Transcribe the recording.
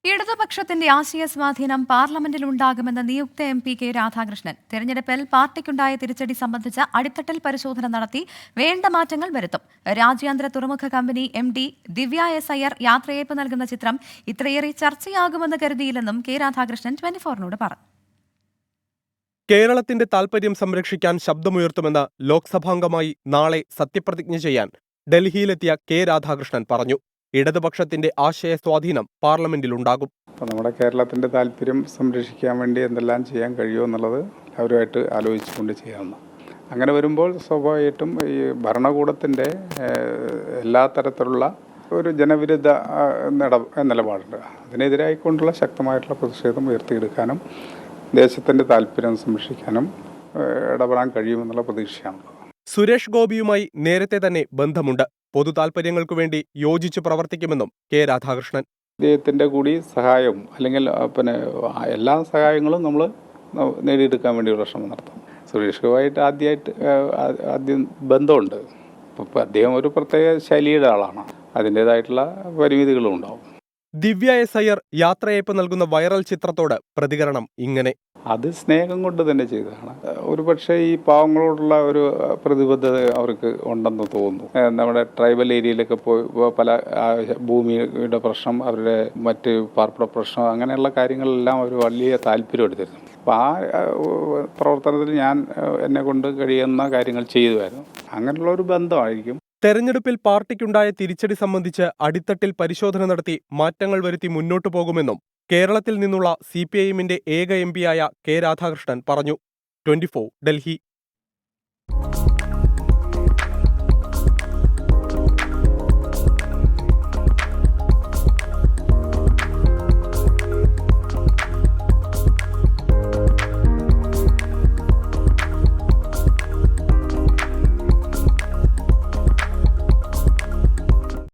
ഇടതുപക്ഷത്തിന്റെ ആശയ സ്വാധീനം പാർലമെന്റിൽ ഉണ്ടാകുമെന്ന് നിയുക്ത MP കെ രാധാകൃഷ്ണൻ തെരഞ്ഞെടുപ്പിൽ പാർട്ടിക്കുണ്ടായ തിരിച്ചടി സംബന്ധിച്ച് അടിത്തട്ടിൽ പരിശോധന നടത്തി വേണ്ട മാറ്റങ്ങൾ വരുത്തും. രാജ്യാന്തര തുറമുഖ കമ്പനി MD ദിവ്യ S. അയ്യർ യാത്രയയപ്പ് നൽകുന്ന ചിത്രം ഇത്രയേറെ ചർച്ചയാകുമെന്ന് കരുതിയില്ലെന്നും കെ രാധാകൃഷ്ണൻ 24നോട് പറഞ്ഞു. കേരളത്തിന്റെ താൽപര്യം സംരക്ഷിക്കാൻ ശബ്ദമുയർത്തുമെന്ന് ലോക്സഭാംഗമായി നാളെ സത്യപ്രതിജ്ഞ ചെയ്യാൻ ഡൽഹിയിലെത്തിയ കെ രാധാകൃഷ്ണൻ പറഞ്ഞു. ഇടതുപക്ഷത്തിന്റെ ആശയ സ്വാധീനം പാർലമെന്റിലുണ്ടാകും. നമ്മുടെ കേരളത്തിന്റെ താല്പര്യം സംരക്ഷിക്കാൻ വേണ്ടി എന്തെല്ലാം ചെയ്യാൻ കഴിയുമോ എന്നുള്ളത് അവരുമായിട്ട് ആലോചിച്ചുകൊണ്ട് ചെയ്യാവുന്ന. അങ്ങനെ വരുമ്പോൾ സ്വാഭാവികമായിട്ടും ഈ ഭരണകൂടത്തിന്റെ എല്ലാ തരത്തിലുള്ള ഒരു ജനവിരുദ്ധ നിലപാടുണ്ട്. അതിനെതിരായിക്കൊണ്ടുള്ള ശക്തമായിട്ടുള്ള പ്രതിഷേധം ഉയർത്തിയെടുക്കാനും ദേശത്തിന്റെ താല്പര്യം സംരക്ഷിക്കാനും ഇടപെടാൻ കഴിയുമെന്നുള്ള പ്രതീക്ഷയാണുള്ളത്. സുരേഷ് ഗോപിയുമായി നേരത്തെ തന്നെ ബന്ധമുണ്ട്. പൊതു താൽപര്യങ്ങൾക്കു വേണ്ടി യോജിച്ച് പ്രവർത്തിക്കുമെന്നും കെ രാധാകൃഷ്ണൻ. അദ്ദേഹത്തിന്റെ കൂടി സഹായവും അല്ലെങ്കിൽ എല്ലാ സഹായങ്ങളും നമ്മൾ നേടിയെടുക്കാൻ വേണ്ടി ഒരു ശ്രമം നടത്തും. സുരേഷ് ഗോപിയായിട്ട് ആദ്യം ബന്ധമുണ്ട്. അപ്പോൾ അദ്ദേഹം ഒരു പ്രത്യേക ശൈലിയുടെ ആളാണ്. അതിൻ്റെതായിട്ടുള്ള പരിമിതികളും ഉണ്ടാവും. ദിവ്യ S. അയ്യർ യാത്രയയപ്പ് നൽകുന്ന വൈറൽ ചിത്രത്തോട് പ്രതികരണം ഇങ്ങനെ: അത് സ്നേഹം കൊണ്ട് തന്നെ ചെയ്തതാണ്. ഒരുപക്ഷെ ഈ പാവങ്ങളോടുള്ള ഒരു പ്രതിബദ്ധത അവർക്ക് ഉണ്ടെന്ന് തോന്നുന്നു. നമ്മുടെ ട്രൈബൽ ഏരിയയിലൊക്കെ പോയി പല ഭൂമിയുടെ പ്രശ്നം, അവരുടെ മറ്റ് പാർപ്പിട പ്രശ്നം, അങ്ങനെയുള്ള കാര്യങ്ങളെല്ലാം അവർ വലിയ താല്പര്യം എടുത്തിരുന്നു. അപ്പോൾ ആ പ്രവർത്തനത്തിൽ ഞാൻ എന്നെ കൊണ്ട് കഴിയുന്ന കാര്യങ്ങൾ ചെയ്യുമായിരുന്നു. അങ്ങനെയുള്ള ഒരു ബന്ധമായിരിക്കും. തെരഞ്ഞെടുപ്പിൽ പാർട്ടിക്കുണ്ടായ തിരിച്ചടി സംബന്ധിച്ച് അടിത്തട്ടിൽ പരിശോധന നടത്തി മാറ്റങ്ങൾ വരുത്തി മുന്നോട്ടു പോകുമെന്നും കേരളത്തിൽ നിന്നുള്ള CPIM-ന്റെ ഏക MP ആയ കെ രാധാകൃഷ്ണൻ പറഞ്ഞു. 24 ഡൽഹി.